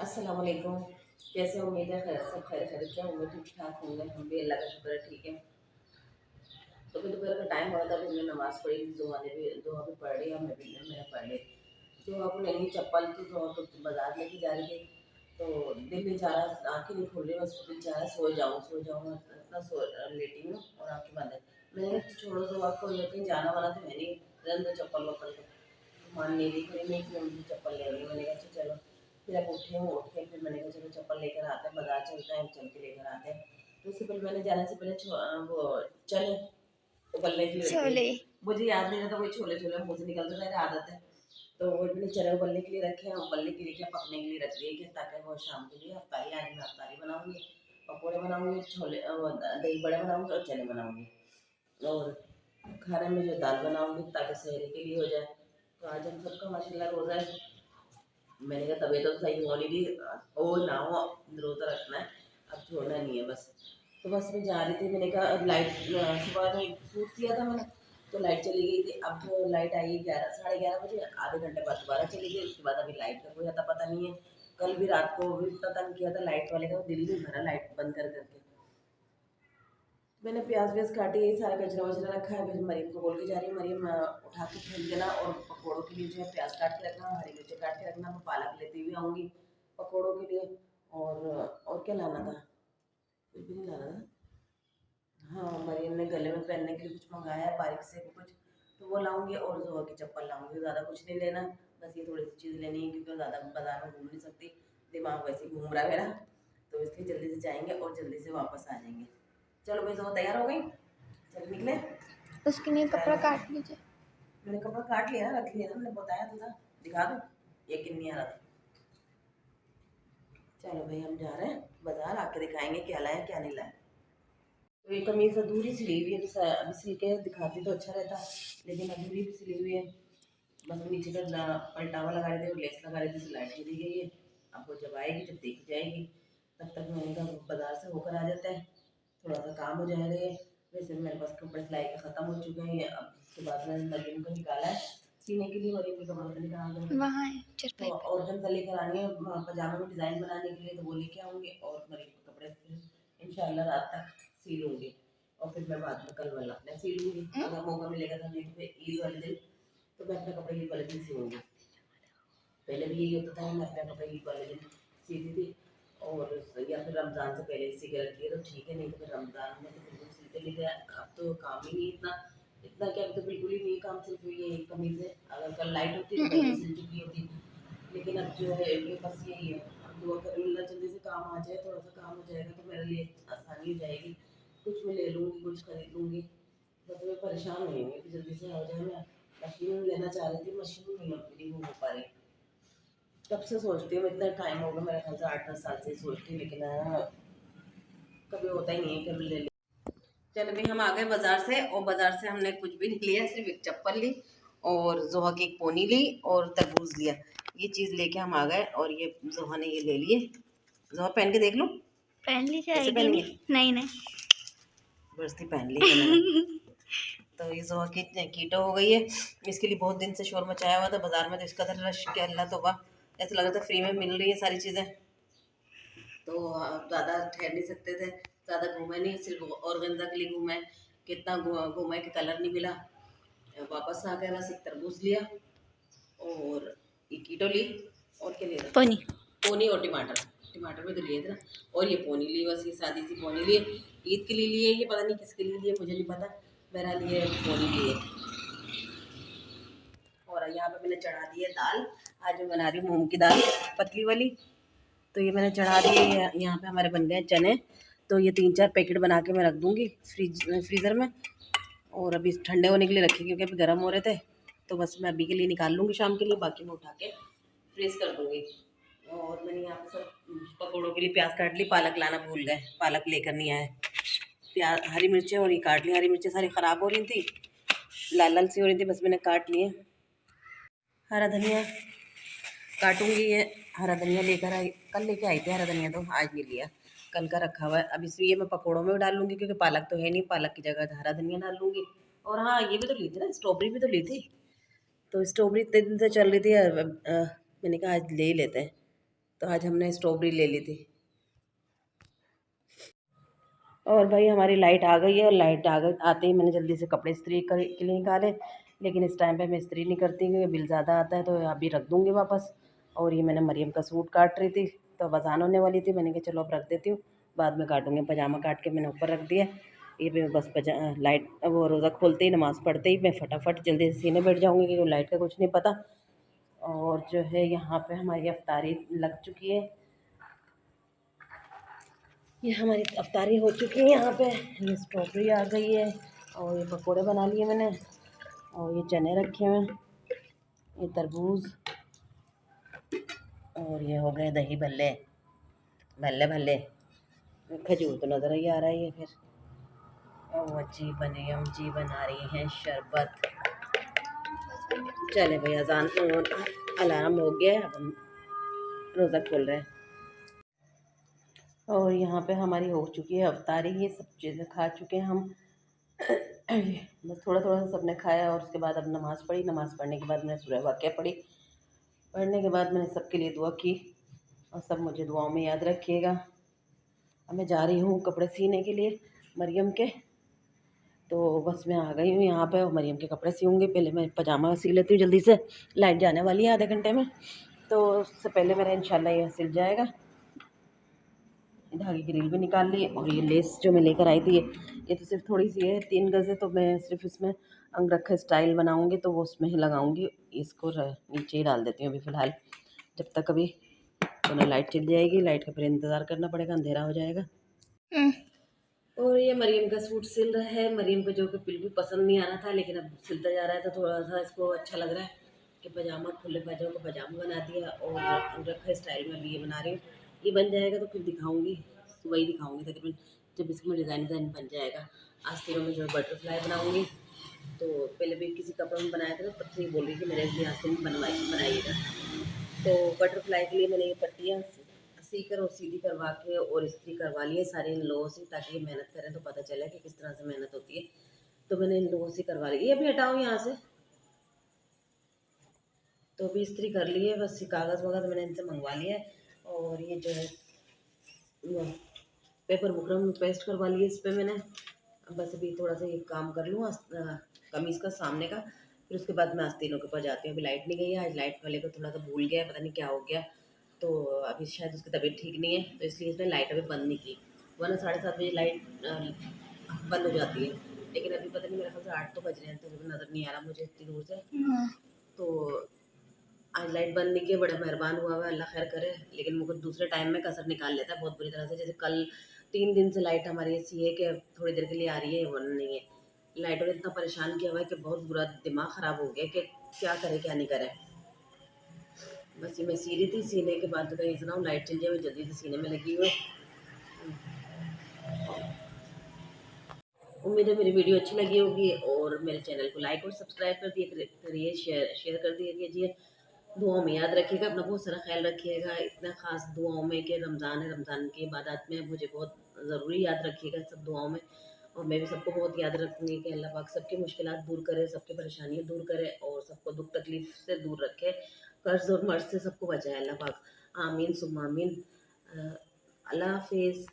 अस्सलाम वालेकुम। कैसे उम्मीद है खैर सब खैर खैरियत से होंगे, ठीक ठाक होंगे। हम भी अल्लाह का शुक्र है ठीक है। तो फिर दोपहर का टाइम हो रहा था, फिर मैंने नमाज़ पढ़ी, दुआ भी पढ़ ली और मैंने पढ़ ली। जो अब नई चप्पल थी तो बाज़ार लेके जा रही थी, तो दिल नहीं चाह रहा, आँखें नहीं खुल रही, बस दिल चाह रहा है सो जाऊँ, इतना लेटी हूँ और आँखें बंद है। मैंने कहा छोड़ो, तो आपको कहीं जाना वाला तो है नहीं, रहने दो चप्पल वप्पल को। मान नहीं रही, फिर मैं एक नंबर चप्पल ले रही, मैंने कहा अच्छा चलो। फिर अब उठ के फिर मैंने कहा चलो चप्पल लेकर आते हैं, बाजार चलते हैं, चल के लेकर आते हैं। तो उससे पहले मैंने जाने से पहले वो चने उबलने के लिए रख दिए। छोले। मुझे याद नहीं रहता, कोई छोले छोले मुँह से निकलता था, आदत है। तो वो मैंने चने उबलने के लिए रखे हैं, उबलने के लिए क्या पकने के लिए रख दिए कि ताकि वो शाम के लिए अफ्तारी, आज मैं अफ्तारी बनाऊंगी, पकौड़े बनाऊंगी, छोले दही बड़े बनाऊंगी और चने बनाऊंगी। और खाने में जो दाल बनाऊंगी ताकि सहरी के लिए हो जाए। तो आज हम सबका माशाल्लाह रोज़ा है। मैंने कहा तबीयत तो सही हो नहीं रही, हो ना हो रोज़ा रखना है, अब छोड़ना नहीं है बस। तो बस मैं जा रही थी, मैंने कहा अब लाइट सुबह में सूट सिया था मैंने, तो लाइट चली गई थी। अब जो लाइट आई 11 साढ़े 11 बजे, आधे घंटे बाद दोबारा चली गई, उसके बाद अभी लाइट का कोई अता पता नहीं है। कल भी रात को भी इतना तंग किया था लाइट वाले का, दिल नहीं भरा लाइट बंद कर करके। मैंने प्याज व्याज काटी, यही सारा कचरा वचरा रखा है। फिर मरीम को बोल के जा रही हूँ, मरीम उठा के फेंक देना और पकौड़ों के लिए जो है प्याज काट के रखना, हरी मिर्ची काट के रखना, मैं पालक लेती हुई आऊँगी पकौड़ों के लिए। और क्या लाना था, कुछ भी नहीं लाना था। हाँ, मरीम ने गले में पहनने के लिए कुछ मंगाया है बारीक से कुछ, तो वो लाऊंगी और जोहा की चप्पल लाऊंगी। ज़्यादा कुछ नहीं लेना, बस ये थोड़ी सी चीज़ लेनी है क्योंकि ज़्यादा बाजार में घूम नहीं सकती, दिमाग वैसे ही घूम रहा है मेरा। तो इसलिए जल्दी से जाएंगे और जल्दी से वापस आ जाएंगे। चलो भाई, जोहा तैयार हो गई, चल निकले। उसके लिए कपड़ा चलो, काट लीजिए। मैंने कपड़ा काट लिया ना, रख लिया ना, मैंने बताया तो था। दिखा दूँ, यकीन नहीं आ रहा था। चलो भाई, हम जा रहे हैं बाजार, आके दिखाएंगे क्या लाए क्या नहीं लाए। तो ये कमीज अधूरी सिली हुई है, तो अभी सिल के दिखाती तो अच्छा रहता, लेकिन अधूरी भी सिली हुई है। बस नीचे का पलटावा लगा रहे थे और लेस लगा रहे थे, सिलाई की दी गई है। अब वो जब आएगी जब देख जाएगी, तब तक मैंने कहा बाजार से होकर आ जाता है, थोड़ा सा काम हो जाएगा ये। वैसे मेरे पास कपड़े सिलाई के ख़त्म हो चुके हैं, अब उसके बाद मैंने मरीम को निकाला है सीने के लिए, मरीम के कपड़ों से निकाल दूँगी। वहाँ है तो चरपाई पे। ऑर्गेन्जा लेकर आनी है पजामे में डिज़ाइन बनाने के लिए, तो वो लेके आऊँगी और मरीम के कपड़े फिर इंशाल्लाह रात तक सी लूँगी। और फिर मैं बाद में कल वाला अपने सी लूँगी, अगर मौका मिलेगा तो, नहीं तो फिर ईद वाले दिन तो मैं अपने कपड़े ईद वाले दिन सीऊँगी। पहले भी यही होता था, मैं अपने कपड़े ईद वाले दिन सीती थी, और या फिर रमज़ान से पहले सी के रखी है तो ठीक है, नहीं तो फिर रमज़ान में तो बिल्कुल सिलते नहीं थे। अब तो काम ही नहीं इतना, इतना क्या, अब तो बिल्कुल ही नहीं काम, सिर्फ ये एक कमीज़ है। अगर कल लाइट होती तो पहले सिल चुकी होती, लेकिन अब जो है मेरे पास यही है। अब दुआ कर अल्लाह जल्दी से काम आ जाए, थोड़ा सा काम हो जाएगा तो मेरे लिए आसानी हो जाएगी। कुछ मैं ले लूँगी, कुछ खरीद लूँगी। बस मैं परेशान हुई हूँ कि जल्दी से हो जाए। मैं मशीन लेना चाह रही थी, मशीन नहीं मेरी हो पा रही। तब से सोचती हूँ, इतना टाइम हो गया मेरे ख्याल से 8-10 साल से ही सोचती हूँ, लेकिन कभी होता ही नहीं है कि हम ले लें। चल अभी हम आ गए बाजार से, और बाजार से हमने कुछ भी नहीं लिया, सिर्फ एक चप्पल ली और जोहा की एक पोनी ली और तरबूज लिया। ये चीज़ लेके हम आ गए, और ये जोहा ने ये ले लिए। जोहा पहन के देख लो, पहन लीजिए, कैसे आइडिया पहनेंगे। नहीं। नहीं नहीं। बरती पहन ली है मैंने। तो ये जोहा की कीटो हो गई है, इसके लिए बहुत दिन से शोर मचाया हुआ था बाजार में, तो इसका तो रश के अल्लाह तौबा, ऐसा लग रहा था फ्री में मिल रही है सारी चीज़ें। तो ज़्यादा ठहर नहीं सकते थे, ज़्यादा घूमे नहीं, सिर्फ ऑर्गेन्जा के लिए घूमे। कितना घूमे कि कलर नहीं मिला। वापस आ गए, बस एक तरबूज लिया और एक कीटो ली, और क्या लिया था, पोनी। पोनी और टमाटर। टमाटर भी तो लिए थे ना, और ये पोनी ली, बस ये सादी सी पोनी लिए। ईद के लिए लिए, ये पता नहीं किसके लिए लिए, मुझे नहीं पता, मेरा लिए पोनी लिए। और यहाँ पे मैंने चढ़ा दी है दाल, आज मैं बना रही हूँ मूंग की दाल पतली वाली। तो ये मैंने चढ़ा दिए, यहाँ पे हमारे बन गए चने। तो ये 3-4 पैकेट बना के मैं रख दूँगी फ्रीज़र में, और अभी ठंडे होने के लिए रखे क्योंकि अभी गर्म हो रहे थे। तो बस मैं अभी के लिए निकाल लूँगी, शाम के लिए बाकी मैं उठा के फ्रीज़ कर दूँगी। और मैंने यहाँ पे सब पकौड़ों के लिए प्याज काट ली, पालक लाना भूल गए, पालक लेकर नहीं आए। प्याज, हरी मिर्चें और ये काट ली, हरी मिर्चें सारी ख़राब हो रही थी, लाल लाल सी हो रही थी, बस मैंने काट लिए। हरा धनिया काटूंगी, ये हरा धनिया लेकर आई, कल लेके आई थी हरा धनिया, तो आज नहीं लिया, कल का रखा हुआ है। अब इस ये मैं पकौड़ों में डाल लूँगी क्योंकि पालक तो है नहीं, पालक की जगह हरा धनिया डाल लूँगी। और हाँ, ये भी तो ली थी ना, स्ट्रॉबेरी भी तो ली थी। तो स्ट्रॉबेरी इतने दिन से चल रही थी, मैंने कहा आज ले ही लेते हैं। तो आज हमने स्ट्रॉबेरी ले ली थी। और भाई हमारी लाइट आ गई है, और लाइट आ गई आते ही मैंने जल्दी से कपड़े इस्त्री के लिए निकाले। लेकिन इस टाइम पे मैं इस्त्री नहीं करती क्योंकि बिल ज़्यादा आता है, तो अभी रख दूँगी वापस। और ये मैंने मरियम का सूट काट रही थी, तो अब अज़ान होने वाली थी, मैंने कहा चलो अब रख देती हूँ, बाद में काटूँगी। पजामा काट के मैंने ऊपर रख दिया। ये भी बस लाइट वो रोज़ा खोलते ही नमाज़ पढ़ते ही मैं फटाफट जल्दी से सीने बैठ जाऊँगी क्योंकि लाइट का कुछ नहीं पता। और जो है यहाँ पे हमारी अफ्तारी लग चुकी है, ये हमारी अफ्तारी हो चुकी है। यहाँ पे ये स्ट्रॉबेरी आ गई है, और ये पकोड़े बना लिए मैंने, और ये चने रखे हुए हैं, ये तरबूज, और ये हो गए दही भल्ले भल्ले भल्ले। खजूर तो नज़र ही आ रहा है ये फिर। और जी मरियम जी बना रही हैं शरबत। चले भाई अजान अलार्म हो गया है, अब हम रोज़ा खोल रहे हैं। और यहाँ पे हमारी हो चुकी है अफ्तारी, ये सब चीज़ें खा चुके हैं हम। बस थोड़ा थोड़ा सा सबने खाया, और उसके बाद अब नमाज़ पढ़ी। नमाज़ पढ़ने के बाद मैंने सूरह वाक़िया पढ़ी। पढ़ने के बाद मैंने सबके लिए दुआ की, और सब मुझे दुआओं में याद रखिएगा। अब मैं जा रही हूँ कपड़े सीने के लिए मरियम के। तो बस मैं आ गई हूँ यहाँ पे, और मरियम के कपड़े सीऊँगी। पहले मैं पजामा सी लेती हूँ जल्दी से, लाइट जाने वाली है आधे घंटे में, तो उससे पहले मेरा इंशाल्लाह ये सिल जाएगा। धागे की रील भी निकाल ली, और ये लेस जो मैं लेकर आई थी ये तो सिर्फ थोड़ी सी है, 3 गज़ है, तो मैं सिर्फ इसमें अंगरखा स्टाइल बनाऊँगी, तो वो उसमें ही लगाऊँगी। इसको नीचे ही डाल देती हूँ अभी फ़िलहाल, जब तक अभी तो ना लाइट चली जाएगी। लाइट का फिर इंतज़ार करना पड़ेगा, अंधेरा हो जाएगा। और ये मरियम का सूट सिल रहा है, मरियम को जो कि बिल्कुल पसंद नहीं आ रहा था, लेकिन अब सिलता जा रहा है तो थोड़ा सा इसको अच्छा लग रहा है कि पजामा, खुले बाजू का पजामा बना दिया, और अंगरखा स्टाइल में भी ये बना रही हूँ। ये बन जाएगा तो फिर दिखाऊंगी, सुबह ही दिखाऊंगी तकरीबन, जब इसमें डिज़ाइन बन जाएगा। आस्तीनों में जो है बटरफ्लाई बनाऊंगी। तो पहले भी किसी कपड़े में बनाया था, तो तब से ये बोल रही कि मेरे लिए आस्तीन बनाइएगा। तो बटरफ्लाई के लिए मैंने ये पट्टियाँ सीकर और सीधी करवा के और इस्त्री करवा ली है सारे इन लोगों से, ताकि ये मेहनत करें तो पता चले कि किस तरह से मेहनत होती है। तो मैंने इन लोगों से करवा ली, ये भी हटाओ यहाँ से। तो अभी इस्त्री कर ली है, बस ये कागज़ वगैरह तो मैंने इनसे मंगवा लिया है। और ये जो है पेपर बुकरम पेस्ट करवा लिया इस पर मैंने। बस अभी थोड़ा सा ये काम कर लूँ कमीज़ का सामने का, फिर उसके बाद मैं आस्तीनों के ऊपर जाती हूँ। अभी लाइट नहीं गई है, आज लाइट वाले को थोड़ा सा भूल गया है, पता नहीं क्या हो गया। तो अभी शायद उसकी तबीयत ठीक नहीं है, तो इसलिए इसने लाइट अभी बंद नहीं की, वरना 7:30 बजे लाइट बंद हो जाती है। लेकिन अभी पता नहीं, मेरे ख्याल से 8 तो बज रहे हैं, तो नज़र नहीं आ रहा मुझे इतनी दूर से। तो आज लाइट बंद नहीं की, बड़ा मेहरबान हुआ है, अल्लाह खैर करे। लेकिन मुझे दूसरे टाइम में कसर निकाल लेता है बहुत बुरी तरह से। जैसे कल 3 दिन से लाइट हमारी ऐसी है कि थोड़ी देर के लिए आ रही है, वरना नहीं है। लाइटों ने इतना परेशान किया हुआ है कि बहुत बुरा दिमाग ख़राब हो गया कि क्या करे क्या नहीं करे। बस ये मैं सी रही थी, सीने के बाद तो कहीं सुना लाइट चल जाए, मैं जल्दी से सीने में लगी हुई। उम्मीद है मेरी वीडियो अच्छी लगी होगी, और मेरे चैनल को लाइक और सब्सक्राइब कर दिए करिए, शेयर कर दिए कीजिए। दुआओं में याद रखिएगा, अपना बहुत सारा ख्याल रखिएगा। इतना ख़ास दुआओं में कि रमज़ान है, रमज़ान की इबादत में मुझे बहुत ज़रूरी याद रखिएगा सब दुआओं में। और मैं भी सबको बहुत याद रखूँगी कि अल्लाह पाक सबकी मुश्किलात दूर करे, सबकी परेशानियाँ दूर करे, और सबको दुख तकलीफ़ से दूर रखे, कर्ज़ और मर्ज़ से सबको बचाए अल्लाह पाक। आमीन सुम्मा आमीन। अल्लाह हाफ़िज़।